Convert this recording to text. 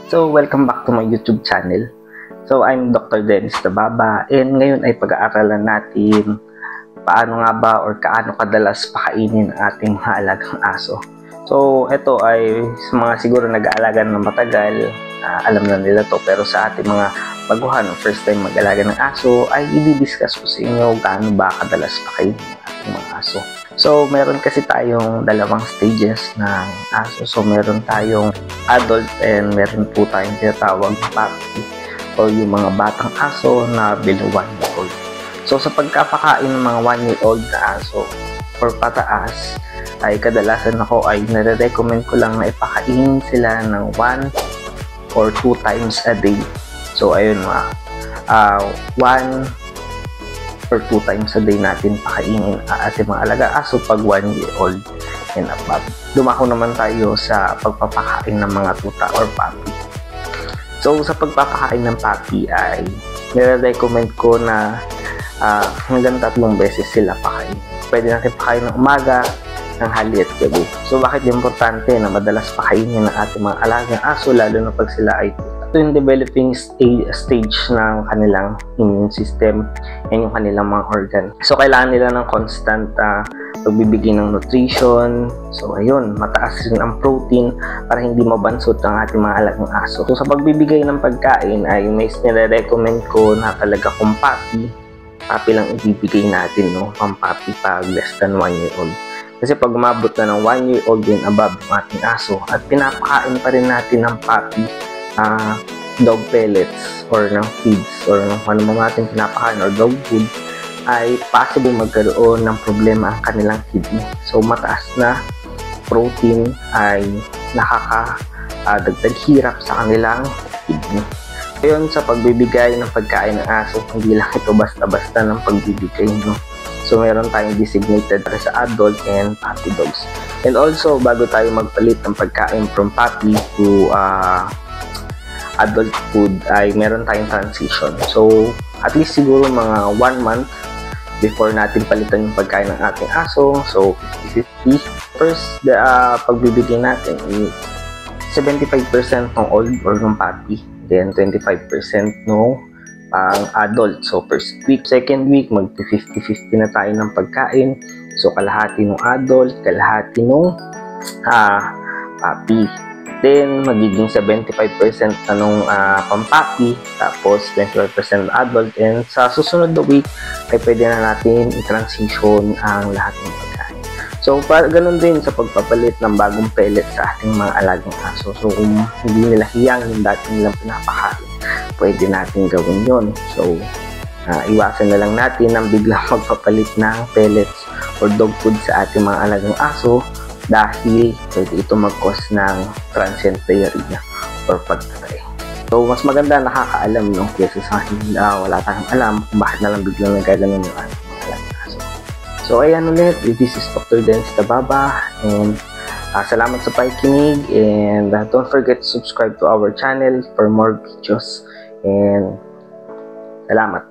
So, welcome back to my YouTube channel. So, I'm Dr. Dennis Tababa and ngayon ay pag-aaralan natin paano nga ba or kaano kadalas pakainin ang ating mga alagang aso. So, ito ay sa mga siguro nag-aalaga ng matagal, alam na nila to, pero sa ating mga baguhan, first time mag-alaga ng aso, ay i-discuss ko sa inyo gaano ba kadalas pakainin ang ating mga aso. So, meron kasi tayong dalawang stages ng aso. So, meron tayong adult and meron po tayong tinatawag puppy o yung mga batang aso na below 1 year old. So, sa pagkapakain ng mga 1 year old na aso or pataas, ay kadalasan ako ay nare-recommend ko lang na ipakain sila ng 1 or 2 times a day. So, ayun mga 1 or 2 times a day natin pakainin ating mga alaga aso pag 1 year old and above. Dumako naman tayo sa pagpapakain ng mga tuta or puppy. So, sa pagpapakain ng puppy ay nire-recommend ko na hanggang 3 beses sila pakain. Pwede natin pakain ng umaga, tanghali at gabi. So, bakit importante na madalas pakainin ng ating mga alagang aso lalo na pag sila ay yung developing stage ng kanilang immune system and yung kanilang mga organ. So, kailangan nila ng constant pagbibigay ng nutrition. So, ayun, mataas rin ang protein para hindi mabansot ang ating mga alagang aso. So, sa pagbibigay ng pagkain ay may nire-recommend ko na talaga kung puppy lang ibibigay natin, no? Pang puppy pag less than 1 year old. Kasi pag umabot na ng 1 year old and above ang ating aso at pinapakain pa rin natin ng puppy dog pellets or ng feeds or ano man natin pinapakain or dog food, ay possible magkaroon ng problema ang kanilang kidney. So, mataas na protein ay nakakadagdag hirap sa kanilang kidney. Ngayon, sa pagbibigay ng pagkain ng aso, hindi lang ito basta-basta ng pagbibigay, no? So, meron tayong designated para sa adult and puppy dogs. And also, bago tayo magpalit ng pagkain from puppy to adult food, ay meron tayong transition. So, at least siguro mga 1 month before natin palitan yung pagkain ng ating aso. So, 50-50. First, pagbibigay natin is 75% ng old or ng puppy. Then, 25% ng adult. So, first week. Second week, mag-50-50 na tayo ng pagkain. So, kalahati ng adult, kalahati ng puppy. Then, magiging 75% na nung pampapi, tapos 25% adult, and sa susunod na week ay pwede na natin i-transition ang lahat ng pagkain. So, ganun din sa pagpapalit ng bagong pellet sa ating mga alagang aso. So, kung hindi nila hiyang yung dati nilang pinapakain, pwede natin gawin yon. So, iwasan na lang natin ang biglang magpapalit ng pellets or dog food sa ating mga alagang aso, dahil pwede ito mag-cause ng transient diarrhea or pagtatay. So, mas maganda nakakaalam, no? Kesa sa wala tayong alam kung bakit na lang biglang nagaganon yung ating mga alagang aso. So, ayan ulit. This is Dr. Dennis Tababa and salamat sa pakikinig and don't forget to subscribe to our channel for more videos and salamat.